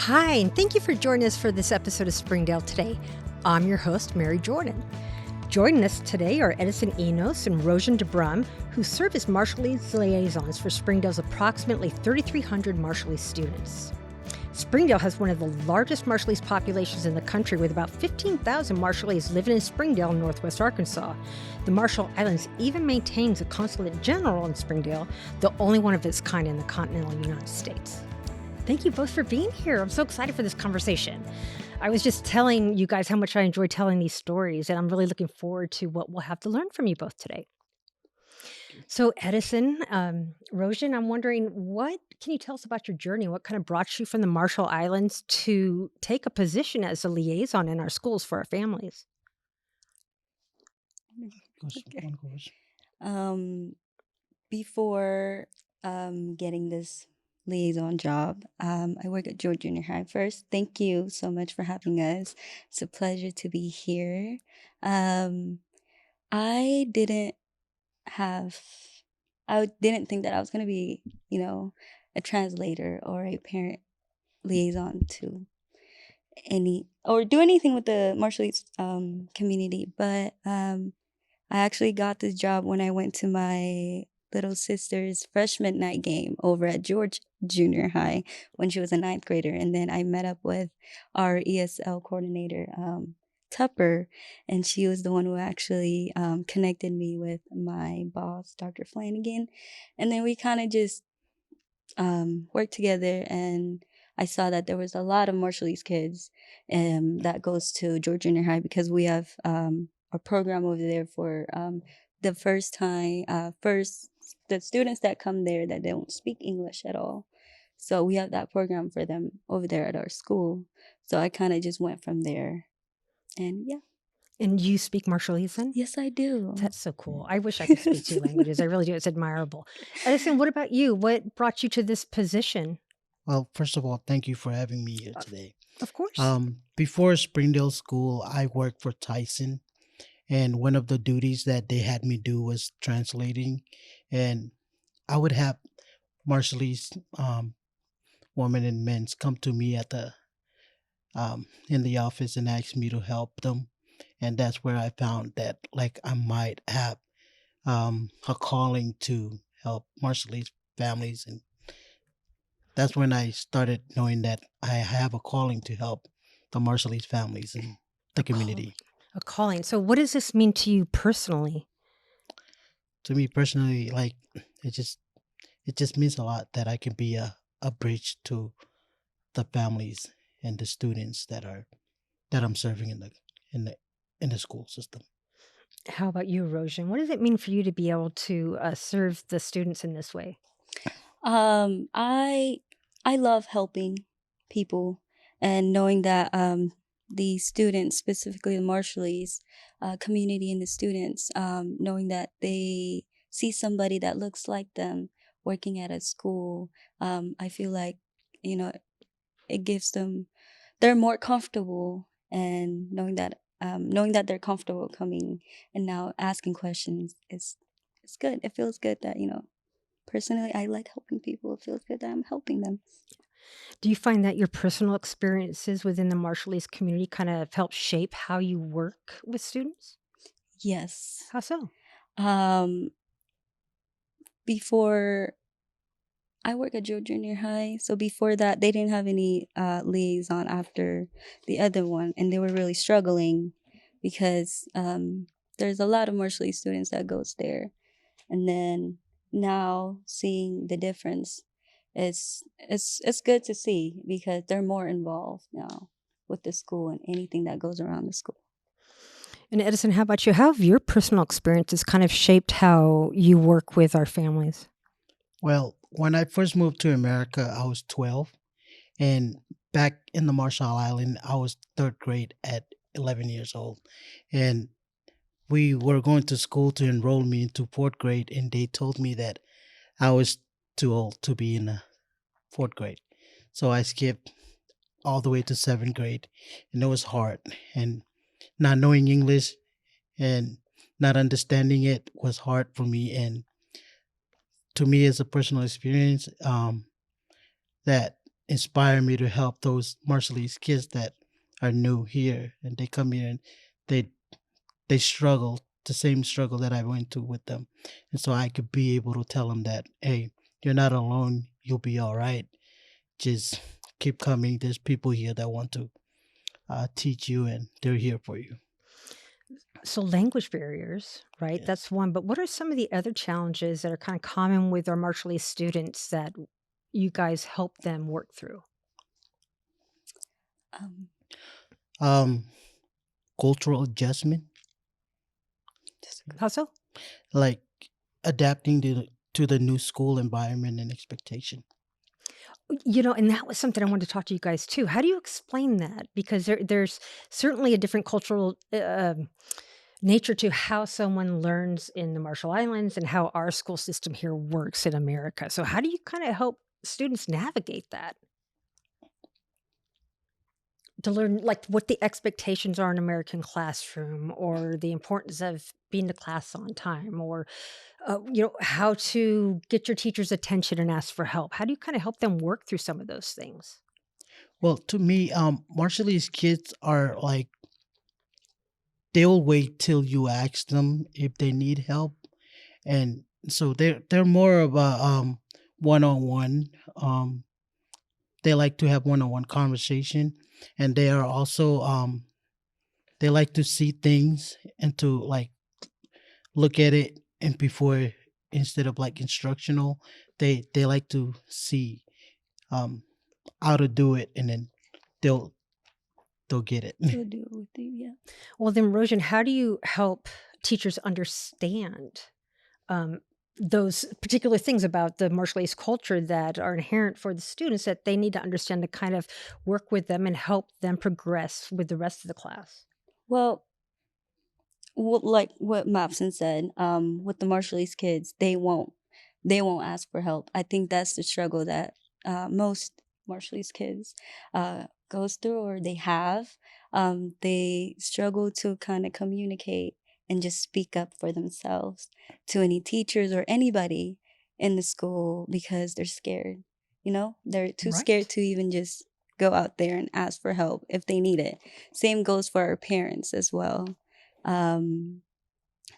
Hi, and thank you for joining us for this episode of Springdale Today. I'm your host, Mary Jordan. Joining us today are Edison Enos and Rojien DeBrum, who serve as Marshallese liaisons for Springdale's approximately 3,300 Marshallese students. Springdale has one of the largest Marshallese populations in the country, with about 15,000 Marshallese living in Springdale, northwest Arkansas. The Marshall Islands even maintains a consulate general in Springdale, the only one of its kind in the continental United States. Thank you both for being here. I'm so excited for this conversation. I was just telling you guys how much I enjoy telling these stories, and I'm really looking forward to what we'll have to learn from you both today. So Edison, Rojien, I'm wondering, what can you tell us about your journey? What kind of brought you from the Marshall Islands to take a position as a liaison in our schools for our families? Okay. Before getting this liaison job, I work at George Junior High. First, thank you so much for having us. It's a pleasure to be here. I didn't have, I didn't think that I was going to be, a translator or a parent liaison to or do anything with the Marshallese community. But I actually got this job when I went to my little sister's freshman night game over at George Junior High when she was a ninth grader. And then I met up with our ESL coordinator, Tupper, and she was the one who actually connected me with my boss, Dr. Flanagan. And then we kind of just worked together, and I saw that there was a lot of Marshallese kids that goes to George Junior High, because we have a program over there for the the students that come there that don't speak English at all. So we have that program for them over there at our school. So I kind of just went from there. And yeah. And you speak Marshallese then? Yes, I do. That's so cool. I wish I could speak two languages. I really do. It's admirable. Edison, what about you? What brought you to this position? Well, first of all, thank you for having me here today. Of course. Before Springdale School, I worked for Tyson, and one of the duties that they had me do was translating, and I would have Marshallese women and men come to me at the in the office and ask me to help them, and that's where I found that I might have a calling to help Marshallese families, and that's when I started knowing that I have a calling to help the Marshallese families in the community. A calling. So what does this mean to you personally? To me personally, it just means a lot that I can be a bridge to the families and the students that I'm serving in the school system. How about you, Rojien? What does it mean for you to be able to serve the students in this way? I love helping people, and knowing that the students, specifically the Marshallese community and the students, knowing that they see somebody that looks like them working at a school, I feel like, it gives them, they're more comfortable, and knowing that they're comfortable coming and now asking questions is it's good. It feels good that, personally, I like helping people. It feels good that I'm helping them. Do you find that your personal experiences within the Marshallese community kind of help shape how you work with students? Yes. How so? Before I work at Joe Junior High, so before that, they didn't have any liaison after the other one, and they were really struggling because there's a lot of Marshallese students that goes there, and then now seeing the difference, it's good to see, because they're more involved now with the school and anything that goes around the school. And Edison, how about you? How have your personal experiences kind of shaped how you work with our families? Well, when I first moved to America, I was 12, and back in the Marshall Island, I was third grade at 11 years old, and we were going to school to enroll me into fourth grade, and they told me that I was too old to be in the fourth grade. So I skipped all the way to seventh grade, and it was hard. And not knowing English and not understanding it was hard for me. And to me, as a personal experience, that inspire me to help those Marshallese kids that are new here, and they come here and they they struggle the same struggle that I went to with them, and so I could be able to tell them that, hey, you're not alone. You'll be all right. Just keep coming. There's people here that want to teach you, and they're here for you. So language barriers, right? Yes. That's one. But what are some of the other challenges that are kind of common with our Marshallese students that you guys help them work through? Um, Um, Cultural adjustment, How so? like adapting to the new school environment and expectation. And that was something I wanted to talk to you guys too. How do you explain that? Because there's certainly a different cultural nature to how someone learns in the Marshall Islands and how our school system here works in America. So, how do you kind of help students navigate that to learn, like, what the expectations are in an American classroom, or the importance of being to class on time, or how to get your teacher's attention and ask for help? How do you kind of help them work through some of those things? Well, to me, Marshallese kids are like they'll wait till you ask them if they need help, and so they're more of a one on one. They like to have one on one conversation, and they are also they like to see things and to like look at it, and before, instead of like instructional, they like to see um how to do it, and then they'll they'll get it. to do it with you, yeah. Well, then, Roshan, how do you help teachers understand um, those particular things about the Marshallese culture that are inherent for the students that they need to understand to kind of work with them and help them progress with the rest of the class? Well, like what Mopson said, with the Marshallese kids, they won't ask for help. I think that's the struggle that most Marshallese kids goes through, or they have. They struggle to kind of communicate and just speak up for themselves to any teachers or anybody in the school because they're scared. They're too scared Right. to even just go out there and ask for help if they need it. Same goes for our parents as well. Um,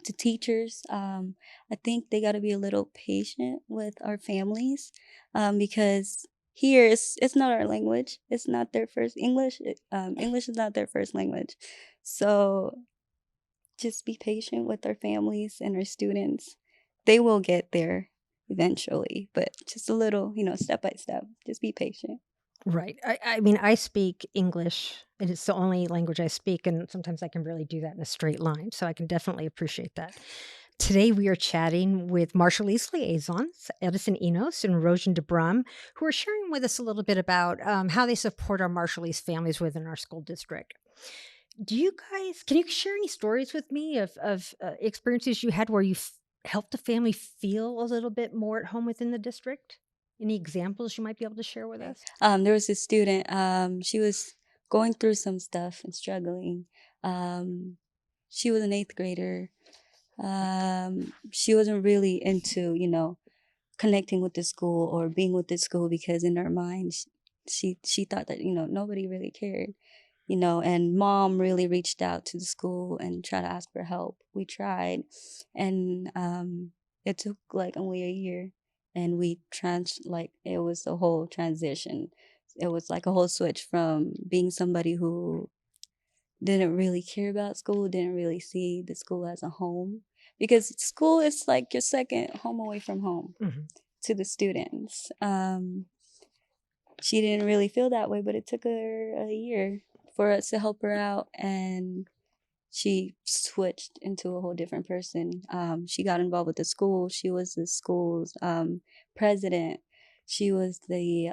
to teachers, I think they got to be a little patient with our families, because here it's not our language. It's not their first English. English is not their first language. So just be patient with our families and our students. They will get there eventually, but just a little, step by step. Just be patient. Right. I mean, I speak English, and it's the only language I speak, and sometimes I can barely do that in a straight line. So I can definitely appreciate that. Today, we are chatting with Marshallese liaisons, Edison Enos and Rojien DeBrum, who are sharing with us a little bit about how they support our Marshallese families within our school district. Can you share any stories with me of experiences you had where you helped a family feel a little bit more at home within the district? Any examples you might be able to share with us? There was a student. She was going through some stuff and struggling. Um, she was an eighth grader. She wasn't really into, connecting with the school or being with the school because in her mind, she thought that nobody really cared. And mom really reached out to the school and tried to ask for help. We tried, and it took like only a year, and it was a whole transition. It was like a whole switch from being somebody who didn't really care about school, didn't really see the school as a home, because school is like your second home away from home Mhm. to the students. She didn't really feel that way, but it took her a year for us to help her out, and she switched into a whole different person. She got involved with the school. She was the school's president. She was the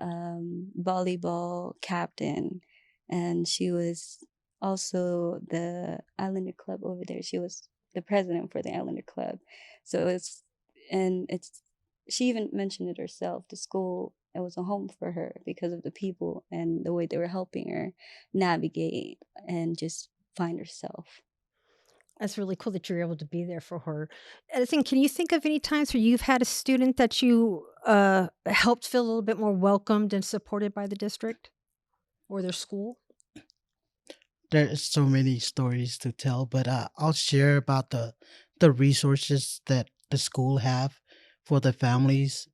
volleyball captain, and she was also the Islander Club over there. She was the president for the Islander Club. So it's she even mentioned it herself. The school, it was a home for her because of the people and the way they were helping her navigate and just find herself. That's really cool that you're able to be there for her. Edison, can you think of any times where you've had a student that you helped feel a little bit more welcomed and supported by the district or their school? There's so many stories to tell, but I'll share about the resources that the school have for the families.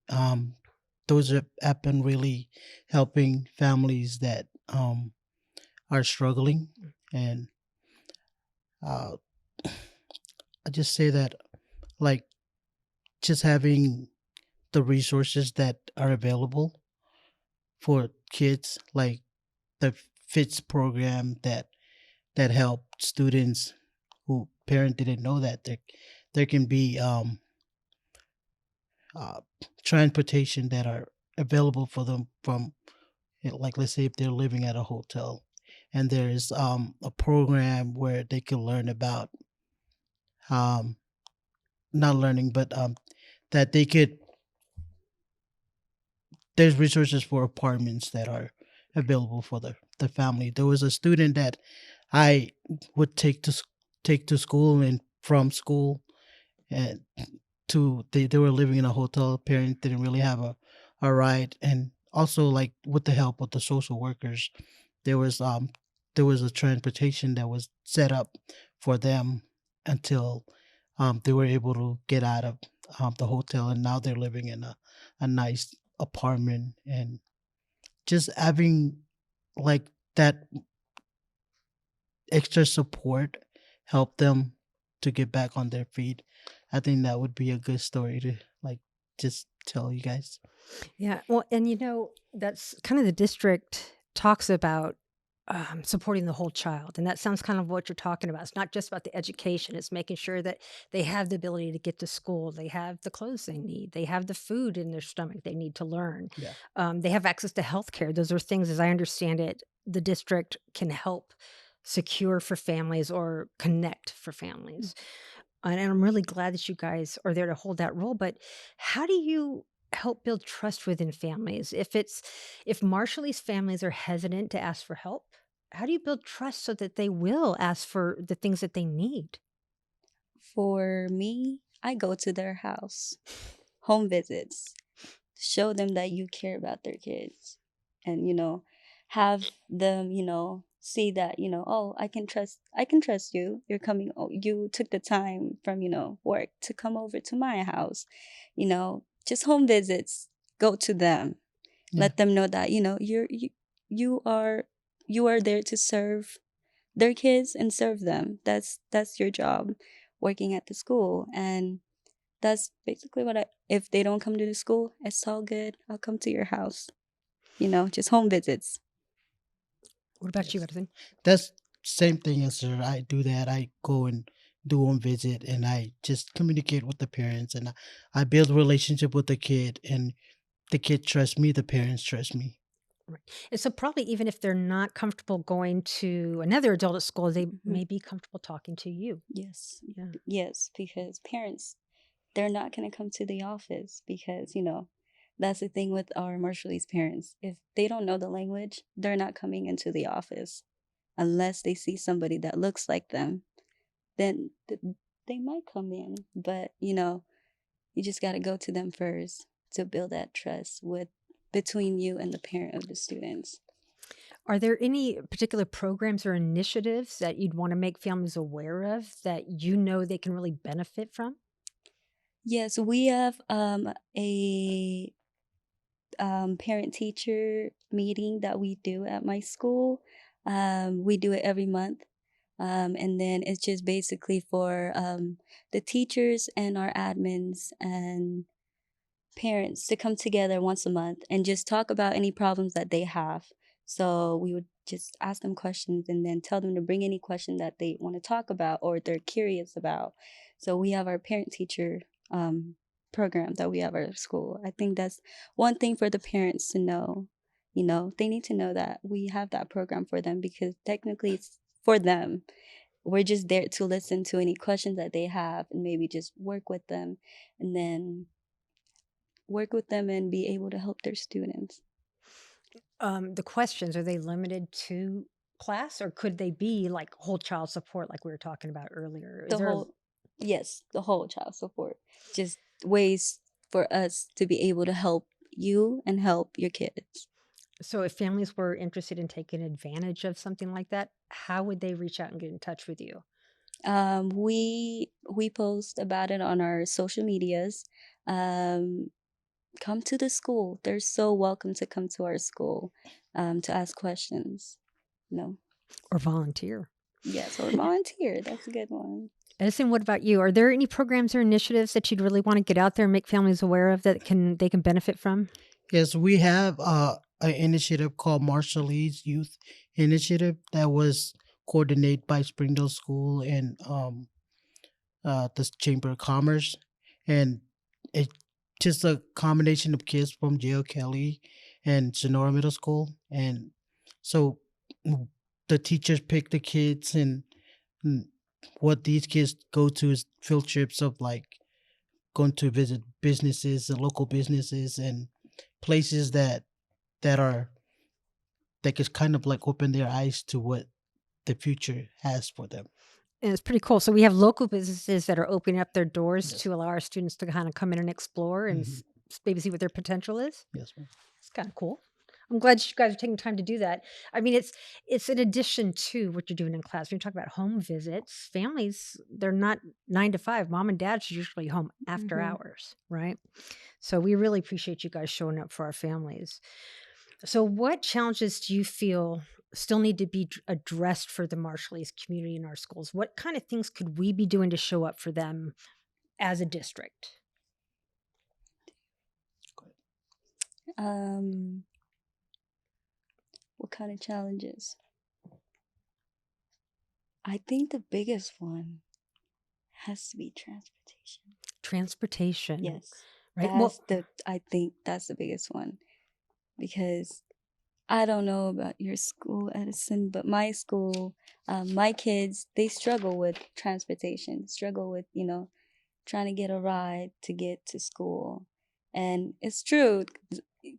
Those have been really helping families that are struggling, and uh, I just say that, like, just having the resources that are available for kids, like the FITS program that help students who parent didn't know that there can be uh, transportation that are available for them from, like, let's say if they're living at a hotel, and there's a program where they can learn about um not learning, but that they could there's resources for apartments that are available for the family. There was a student that I would take to school and from school, and they were living in a hotel. Parent didn't really have a ride, and also, like, with the help of the social workers, there was um there was a transportation that was set up for them until they were able to get out of the hotel, and now they're living in a nice apartment. And just having, like, that extra support help them to get back on their feet. I think that would be a good story to, like, just tell you guys. Yeah. Well, and that's kind of the district talks about supporting the whole child. And that sounds kind of what you're talking about. It's not just about the education, it's making sure that they have the ability to get to school, they have the clothes they need, they have the food in their stomach they need to learn, Yeah. they have access to health care. Those are things, as I understand it, the district can help secure for families or connect for families. And I'm really glad that you guys are there to hold that role. But how do you help build trust within families? If Marshallese families are hesitant to ask for help, how do you build trust so that they will ask for the things that they need? For me, I go to their house, home visits, show them that you care about their kids, and have them see that oh, I can trust you. You're coming, oh, you took the time from work to come over to my house. Just home visits, go to them, Yeah. let them know that you are you are there to serve their kids and serve them. That's your job, working at the school. And that's basically what I if they don't come to the school, it's all good. I'll come to your house. Just home visits. What about you, Yes. Edison? That's same thing as her. I do that. I go and do on visit, and I just communicate with the parents, and I build a relationship with the kid, and the kid trusts me, the parents trust me. Right. And so, probably even if they're not comfortable going to another adult at school, they Mhm. may be comfortable talking to you. Yes. Yeah. Yes, because parents, they're not going to come to the office because, that's the thing with our Marshallese parents. If they don't know the language, they're not coming into the office unless they see somebody that looks like them. Then they might come in, but you just got to go to them first to build that trust with between you and the parent of the students. Are there any particular programs or initiatives that you'd want to make families aware of that they can really benefit from? Yes, we have a parent teacher meeting that we do at my school. We do it every month. And then it's just basically for the teachers and our admins and parents to come together once a month and just talk about any problems that they have. So we would just ask them questions and then tell them to bring any question that they want to talk about or they're curious about. So we have our parent teacher um, program that we have at our school. I think that's one thing for the parents to know. They need to know that we have that program for them because technically it's for them. We're just there to listen to any questions that they have and maybe just and then work with them and be able to help their students. The questions, are they limited to class or could they be like whole child support like we were talking about earlier? Is The there a whole Yes, the whole child support. Just ways for us to be able to help you and help your kids. So if families were interested in taking advantage of something like that, how would they reach out and get in touch with you? We post about it on our social medias. Um, Come to the school. They're so welcome to come to our school to ask questions. No. Or volunteer? Yes, or volunteer. That's a good one. Edison, what about you? Are there any programs or initiatives that you'd really want to get out there and make families aware of that they can benefit from? Yes, we have an initiative called Marshallese Youth Initiative that was coordinated by Springdale School and the Chamber of Commerce, and it's just a combination of kids from J.L. Kelly and Sonora Middle School, and so the teachers pick the kids, and mm, what these kids go to is field trips of like going to visit businesses and local businesses and places that are that could kind of like open their eyes to what the future has for them. And it's pretty cool. So we have local businesses that are opening up their doors Yes. to allow our students to kind of come in and explore and maybe see what their potential is. Yes, ma'am. It's kind of cool. I'm glad you guys are taking time to do that. I mean, it's in addition to what you're doing in class. When you talk about home visits, families, they're not 9 to 5. Mom and dad's usually home after hours, right? So we really appreciate you guys showing up for our families. So what challenges do you feel still need to be addressed for the Marshallese community in our schools? What kind of things could we be doing to show up for them as a district? What kind of challenges? I think the biggest one has to be transportation. Transportation. Yes. Right. I think that's the biggest one, because I don't know about your school, Edison, but my school, my kids, they struggle with transportation, struggle with, trying to get a ride to get to school. And it's true.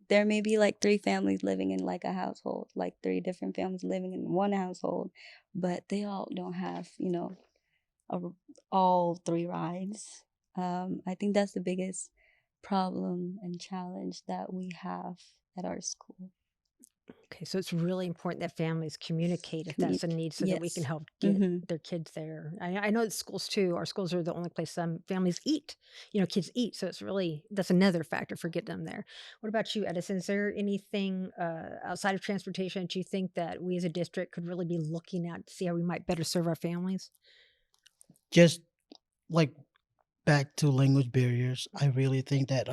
There may be like 3 families living in like a household, like 3 different families living in one household, but they all don't have, all 3 rides. I think that's the biggest problem and challenge that we have at our school. Okay, so it's really important that families communicate if that's a need so that we can Yes. help get their kids there. I know that schools too, our schools are the only place some families eat, kids eat. So that's another factor for getting them there. What about you, Edison? Is there anything outside of transportation that you think that we as a district could really be looking at to see how we might better serve our families? Just like back to language barriers, I really think that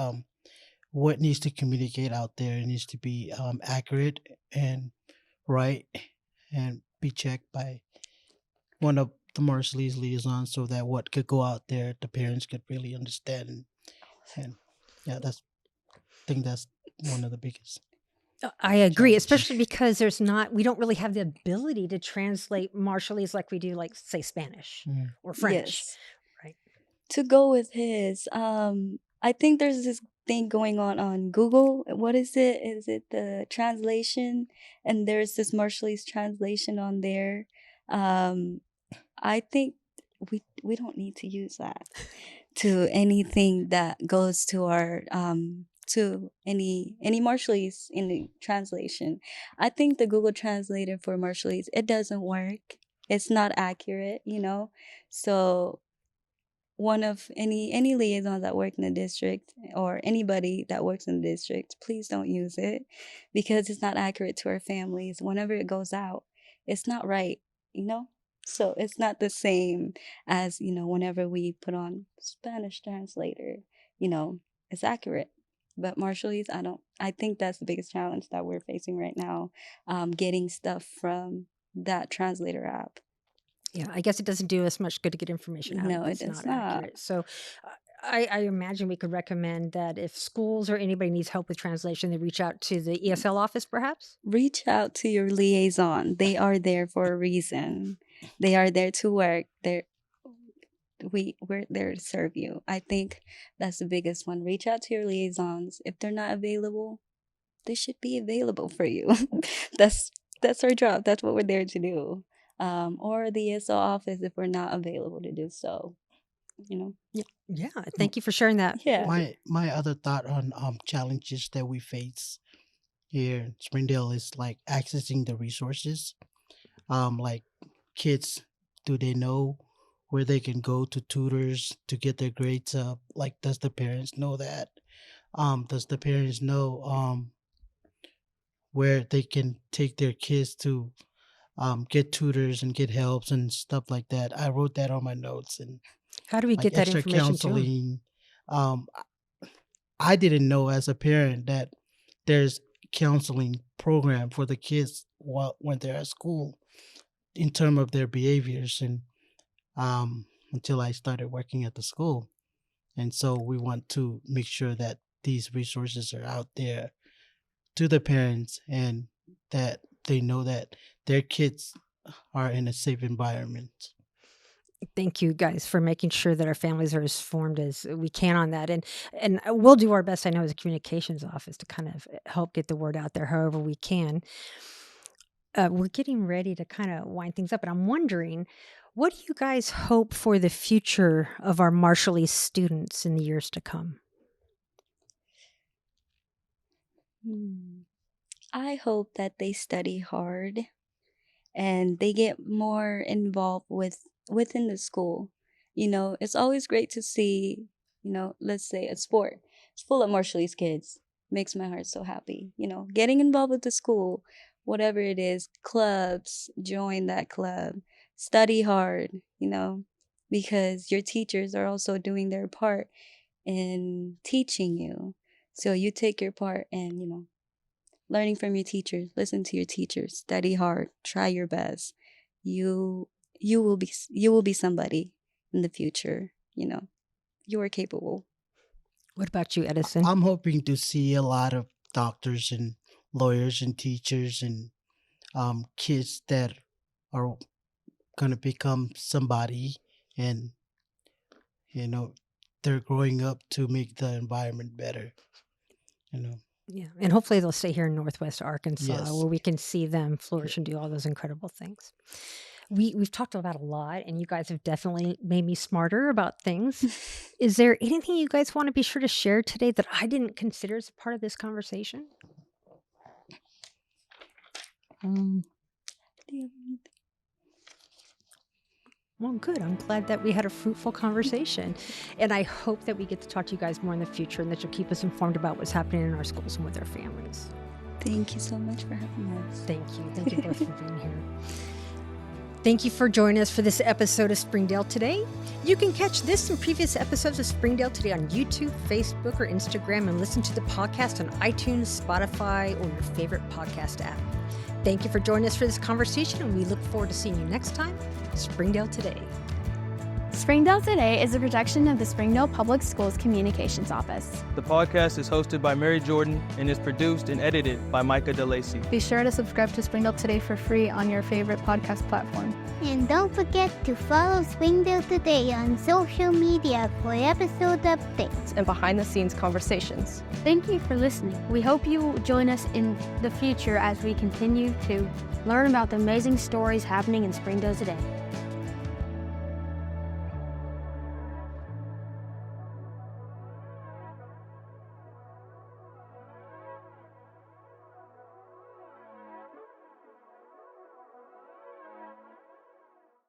what needs to communicate out there needs to be accurate and right, and be checked by one of the Marshallese liaisons, so that what could go out there, the parents could really understand. And yeah, I think that's one of the biggest. I agree, challenges. especially because we don't really have the ability to translate Marshallese like we do, like say Spanish or French. Yes. Right. To go with his, I think there's this thing going on Google. What is it? Is it the translation? And there's this Marshallese translation on there. I think we don't need to use that to anything that goes to our to any Marshallese in the translation. I think the Google Translator for Marshallese, it doesn't work. It's not accurate, So one of any liaisons that work in the district, or anybody that works in the district, please don't use it, because it's not accurate to our families. Whenever it goes out, it's not right, so it's not the same as, whenever we put on Spanish translator, it's accurate. But Marshallese, I think that's the biggest challenge that we're facing right now, getting stuff from that translator app. Yeah, I guess it doesn't do us much good to get information out No, if it it's does not not. accurate. So I imagine we could recommend that if schools or anybody needs help with translation, they reach out to the ESL office, perhaps? Reach out to your liaison. They are there for a reason. They are there to work. We're there to serve you. I think that's the biggest one. Reach out to your liaisons. If they're not available, they should be available for you. that's our job. That's what we're there to do. Or the ESL office if we're not available to do so. Yeah. Thank you for sharing that. Yeah. My other thought on challenges that we face here in Springdale is like accessing the resources. Like kids, do they know where they can go to tutors to get their grades up? Like, does the parents know that? Does the parents know where they can take their kids to get tutors and get helps and stuff like that? I wrote that on my notes, and How do we like get that extra information to 'em? counseling. Um, I didn't know as a parent that there's counseling program for the kids when they're at school in terms of their behaviors, and until I started working at the school. And so we want to make sure that these resources are out there to the parents, and that they know that their kids are in a safe environment. Thank you guys for making sure that our families are as formed as we can on that. And we'll do our best, I know, as a communications office to kind of help get the word out there however we can. We're getting ready to kind of wind things up, and I'm wondering, what do you guys hope for the future of our Marshallese students in the years to come? I hope that they study hard and they get more involved within the school. It's always great to see, let's say a sport. It's full of Marshallese kids. Makes my heart so happy. Getting involved with the school, whatever it is, clubs, join that club, study hard, because your teachers are also doing their part in teaching you. So you take your part and, learning from your teachers, listen to your teachers, study hard, try your best. You will be somebody in the future. You are capable. What about you, Edison? I'm hoping to see a lot of doctors and lawyers and teachers and kids that are going to become somebody, and they're growing up to make the environment better. Yeah, and hopefully they'll stay here in Northwest Arkansas, Yes. where we can see them flourish and do all those incredible things. We've talked about a lot, and you guys have definitely made me smarter about things. Is there anything you guys want to be sure to share today that I didn't consider as a part of this conversation? Well, good. I'm glad that we had a fruitful conversation. And I hope that we get to talk to you guys more in the future, and that you'll keep us informed about what's happening in our schools and with our families. Thank you so much for having us. Thank you. Thank you both for being here. Thank you for joining us for this episode of Springdale Today. You can catch this and previous episodes of Springdale Today on YouTube, Facebook, or Instagram, and listen to the podcast on iTunes, Spotify, or your favorite podcast app. Thank you for joining us for this conversation, and we look forward to seeing you next time. Springdale Today. Springdale Today is a production of the Springdale Public Schools Communications Office. The podcast is hosted by Mary Jordan and is produced and edited by Micah DeLacy. Be sure to subscribe to Springdale Today for free on your favorite podcast platform. And don't forget to follow Springdale Today on social media for episode updates and behind-the-scenes conversations. Thank you for listening. We hope you will join us in the future as we continue to learn about the amazing stories happening in Springdale today.